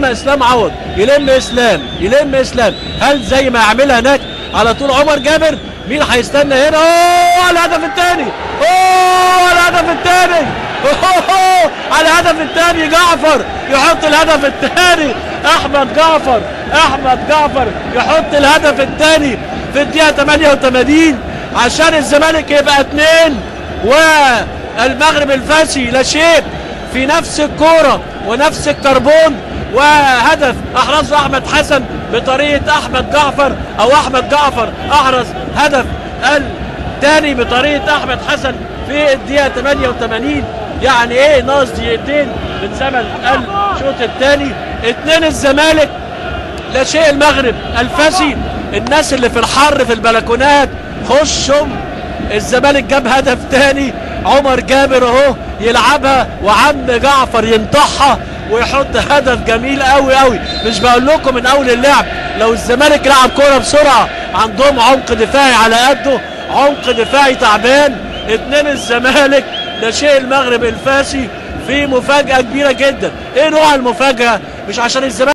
انما اسلام عوض يلم اسلام. هل زي ما يعملها هناك على طول عمر جابر؟ مين هيستنى هنا؟ اوه على الهدف الثاني، على الهدف الثاني جعفر يحط الهدف الثاني. احمد جعفر يحط الهدف الثاني في الدقيقه 88 عشان الزمالك يبقى 2 والمغرب الفاسي لا شيء، في نفس الكوره ونفس الكربون. وهدف احرزه احمد حسن بطريقه احمد جعفر احرز هدف الثاني بطريقه احمد حسن في الدقيقه 88. يعني ايه ناقص دقيقتين من زمن الشوط الثاني. 2 الزمالك لا شيء المغرب الفاسي. الناس اللي في الحر في البلكونات خشهم، الزمالك جاب هدف ثاني، عمر جابر اهو يلعبها وعم جعفر ينطحها ويحط هدف جميل قوي. مش بقول لكم من اول اللعب لو الزمالك لعب كوره بسرعه عندهم عمق دفاعي على قده، عمق دفاعي تعبان. 2 الزمالك لا شيء المغرب الفاسي في مفاجاه كبيره جدا. ايه نوع المفاجاه؟ مش عشان الزمالك